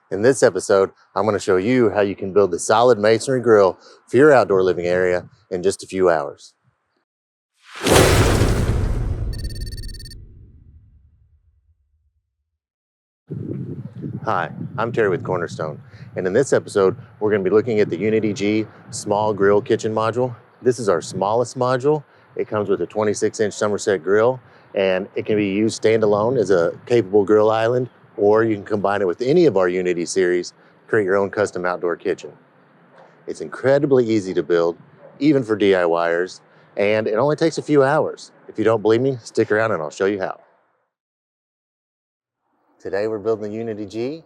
In this episode, I'm going to show you how you can build the solid masonry grill for your outdoor living area in just a few hours. Hi, I'm Terry with Cornerstone, and in this episode, we're going to be looking at the Unity G small grill kitchen module. This is our smallest module. It comes with a 26-inch Summerset grill, and it can be used standalone as a capable grill island, or you can combine it with any of our Unity series, create your own custom outdoor kitchen. It's incredibly easy to build, even for DIYers, and it only takes a few hours. If you don't believe me, stick around and I'll show you how. Today we're building the Unity G.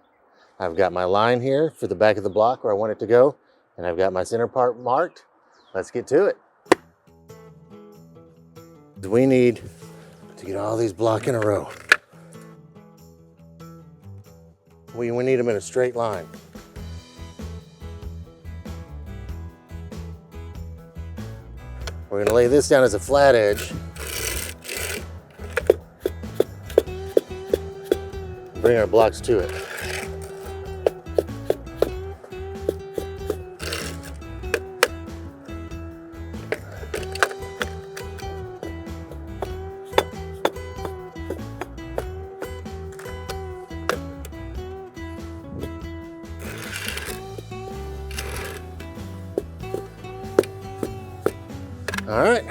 I've got my line here for the back of the block where I want it to go, and I've got my center part marked. Let's get to it. We need to get all these blocks in a row. We need them in a straight line. We're going to lay this down as a flat edge. Bring our blocks to it. All right.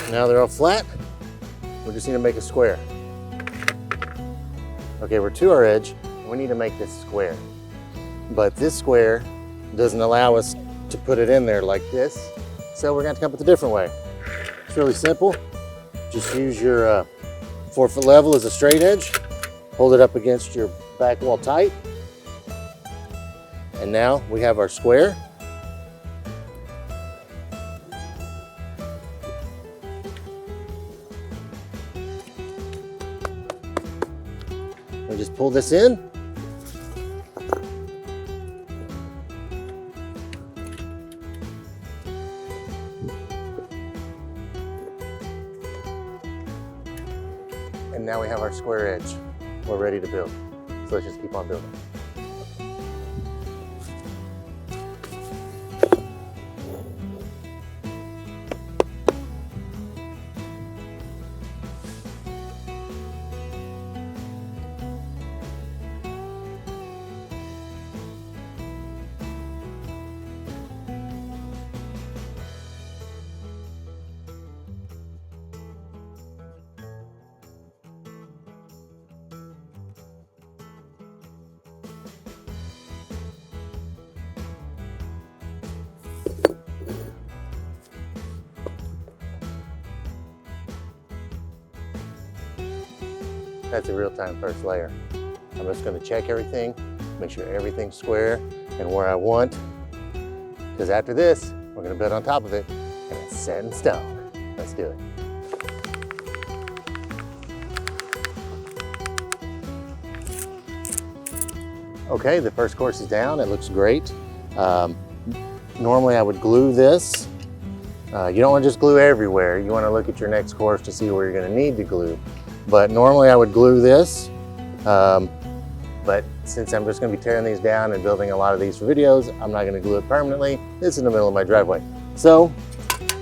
Now they're all flat. We just need to make a square. Okay, we're to our edge. We need to make this square. But this square doesn't allow us to put it in there like this. So we're going to come up with a different way. It's really simple. Just use your 4-foot level as a straight edge. Hold it up against your back wall tight. And now we have our square. We just pull this in. And now we have our square edge. We're ready to build. So let's just keep on building. That's a real-time first layer. I'm just going to check everything, make sure everything's square and where I want, because after this, we're going to build on top of it, and it's set in stone. Let's do it. Okay, the first course is down. It looks great. Normally I would glue this. You don't want to just glue everywhere. You want to look at your next course to see where you're going to need to glue. But normally I would glue this, but since I'm just going to be tearing these down and building a lot of these for videos, I'm not going to glue it permanently. It's in the middle of my driveway. So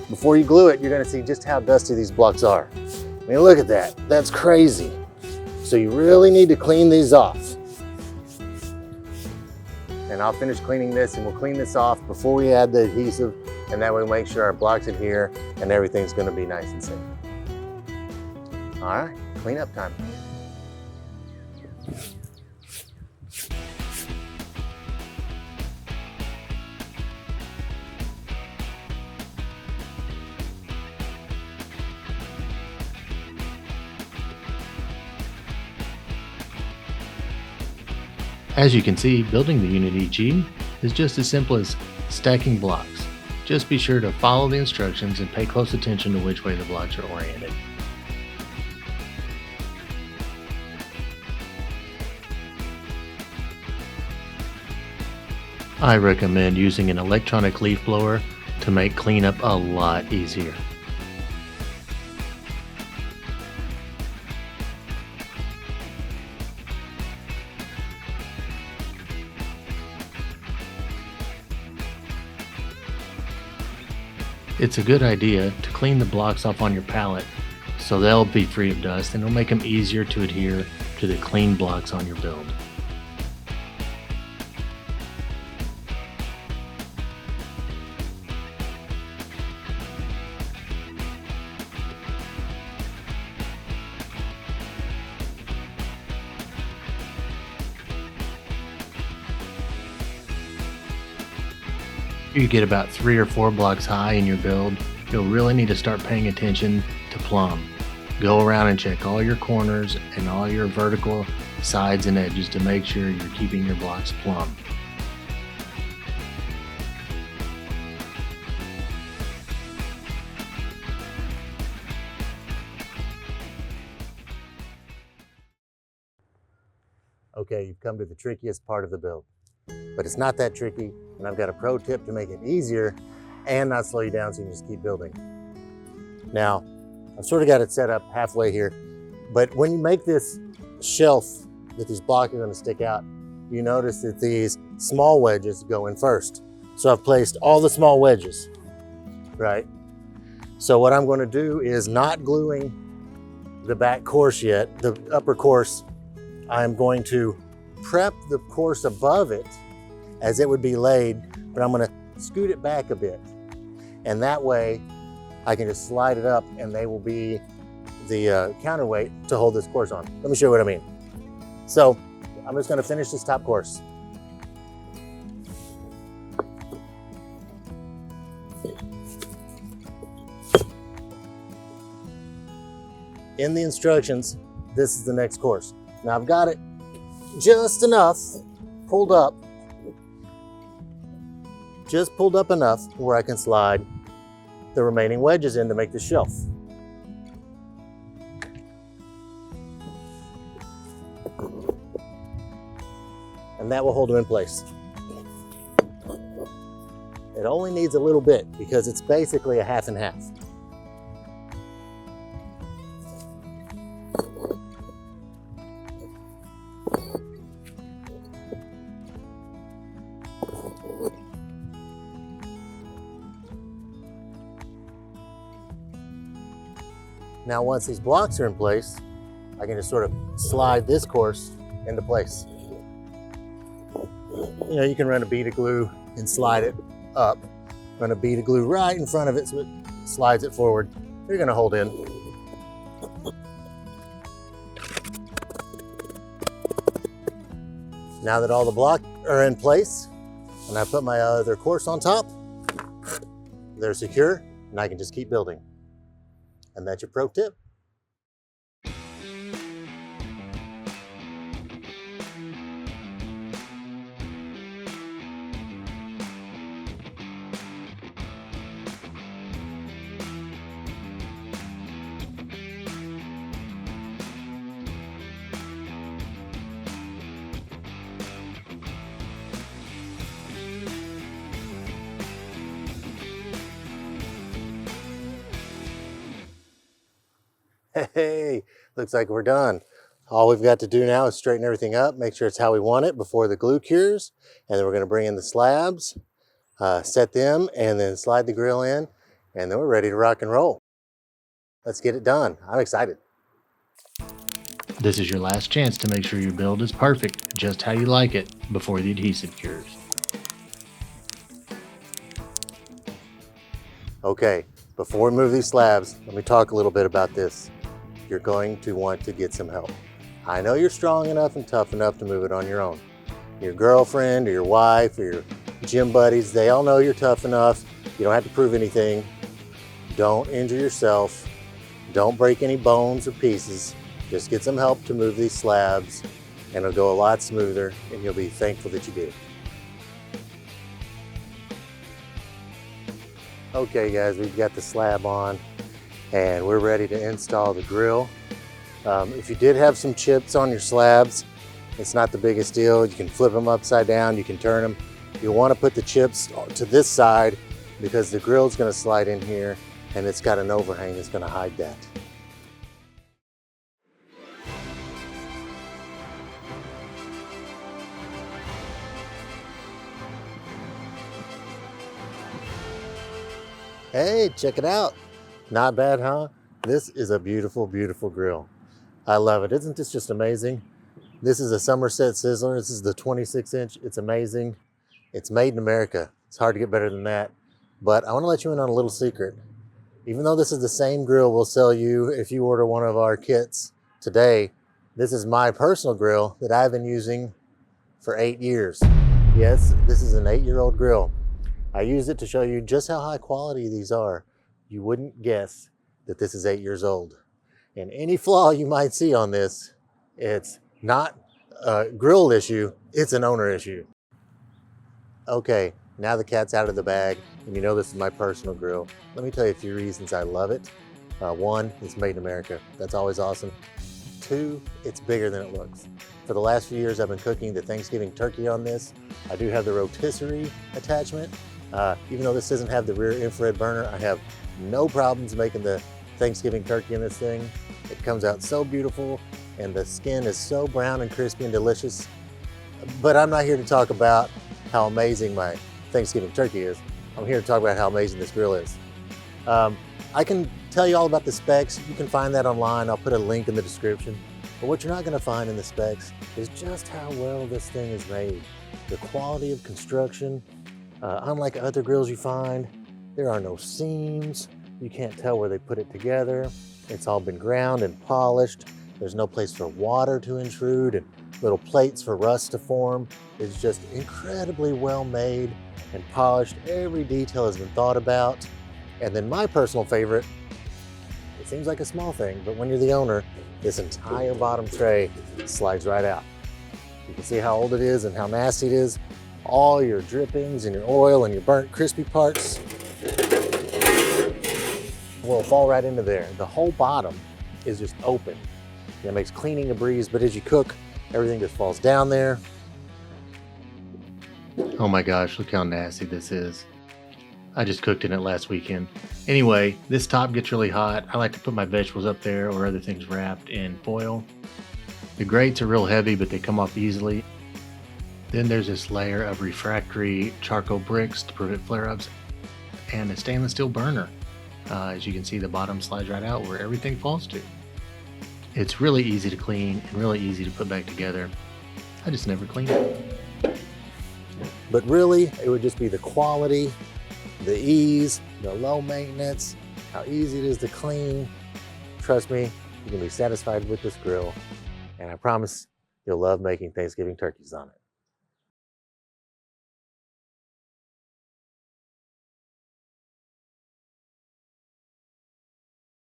before you glue it, you're going to see just how dusty these blocks are. I mean, look at that. That's crazy. So you really need to clean these off. And I'll finish cleaning this, and we'll clean this off before we add the adhesive, and that way we'll make sure our blocks adhere and everything's going to be nice and safe. All right. Cleanup time. As you can see, building the Unity G is just as simple as stacking blocks. Just be sure to follow the instructions and pay close attention to which way the blocks are oriented. I recommend using an electronic leaf blower to make cleanup a lot easier. It's a good idea to clean the blocks off on your pallet so they'll be free of dust and it'll make them easier to adhere to the clean blocks on your build. You get about 3 or 4 blocks high in your build, you'll really need to start paying attention to plumb. Go around and check all your corners and all your vertical sides and edges to make sure you're keeping your blocks plumb. Okay, you've come to the trickiest part of the build, but it's not that tricky, and I've got a pro tip to make it easier and not slow you down so you can just keep building. Now, I've sort of got it set up halfway here, but when you make this shelf that these blocks are going to stick out, you notice that these small wedges go in first. So I've placed all the small wedges, right? So what I'm going to do is not gluing the back course yet, the upper course. I'm going to prep the course above it as it would be laid, but I'm going to scoot it back a bit. And that way I can just slide it up and they will be the counterweight to hold this course on. Let me show you what I mean. So I'm just going to finish this top course. In the instructions, this is the next course. Now I've got it just enough pulled up, just pulled up enough where I can slide the remaining wedges in to make the shelf. And that will hold them in place. It only needs a little bit because it's basically a half and half. Now, once these blocks are in place, I can just sort of slide this course into place. You know, you can run a bead of glue and slide it up. Run a bead of glue right in front of it so it slides it forward. You're gonna hold in. Now that all the blocks are in place and I put my other course on top, they're secure and I can just keep building. And that's your pro tip. Hey, looks like we're done. All we've got to do now is straighten everything up, make sure it's how we want it before the glue cures. And then we're gonna bring in the slabs, set them, and then slide the grill in, and then we're ready to rock and roll. Let's get it done. I'm excited. This is your last chance to make sure your build is perfect, just how you like it, before the adhesive cures. Okay, before we move these slabs, let me talk a little bit about this. You're going to want to get some help. I know you're strong enough and tough enough to move it on your own. Your girlfriend or your wife or your gym buddies, they all know you're tough enough. You don't have to prove anything. Don't injure yourself. Don't break any bones or pieces. Just get some help to move these slabs and it'll go a lot smoother and you'll be thankful that you did. Okay guys, we've got the slab on and we're ready to install the grill. If you did have some chips on your slabs, it's not the biggest deal. You can flip them upside down, you can turn them. You'll want to put the chips to this side because the grill is going to slide in here and it's got an overhang that's going to hide that. Hey, check it out. Not bad, huh? This is a beautiful, beautiful grill. I love it. Isn't this just amazing? This is a Summerset Sizzler. This is the 26-inch. It's amazing. It's made in America. It's hard to get better than that. But I want to let you in on a little secret. Even though this is the same grill we'll sell you if you order one of our kits today, this is my personal grill that I've been using for 8 years. Yes, this is an 8-year-old grill. I use it to show you just how high quality these are. You wouldn't guess that this is 8 years old. And any flaw you might see on this, it's not a grill issue, it's an owner issue. Okay, now the cat's out of the bag, and you know this is my personal grill. Let me tell you a few reasons I love it. One, it's made in America. That's always awesome. Two, it's bigger than it looks. For the last few years, I've been cooking the Thanksgiving turkey on this. I do have the rotisserie attachment. Even though this doesn't have the rear infrared burner, I have no problems making the Thanksgiving turkey in this thing. It comes out so beautiful, and the skin is so brown and crispy and delicious. But I'm not here to talk about how amazing my Thanksgiving turkey is. I'm here to talk about how amazing this grill is. I can tell you all about the specs. You can find that online. I'll put a link in the description. But what you're not gonna find in the specs is just how well this thing is made. The quality of construction. Unlike other grills you find, there are no seams. You can't tell where they put it together. It's all been ground and polished. There's no place for water to intrude and little plates for rust to form. It's just incredibly well made and polished. Every detail has been thought about. And then my personal favorite, it seems like a small thing, but when you're the owner, this entire bottom tray slides right out. You can see how old it is and how nasty it is. All your drippings and your oil and your burnt crispy parts will fall right into there. The whole bottom is just open. It makes cleaning a breeze, but as you cook, everything just falls down there. Oh my gosh, look how nasty this is. I just cooked in it last weekend. Anyway, this top gets really hot. I like to put my vegetables up there or other things wrapped in foil. The grates are real heavy, but they come off easily. Then there's this layer of refractory charcoal bricks to prevent flare-ups and a stainless steel burner. As you can see, the bottom slides right out where everything falls to. It's really easy to clean and really easy to put back together. I just never clean it. But really, it would just be the quality, the ease, the low maintenance, how easy it is to clean. Trust me, you can be satisfied with this grill, and I promise you'll love making Thanksgiving turkeys on it.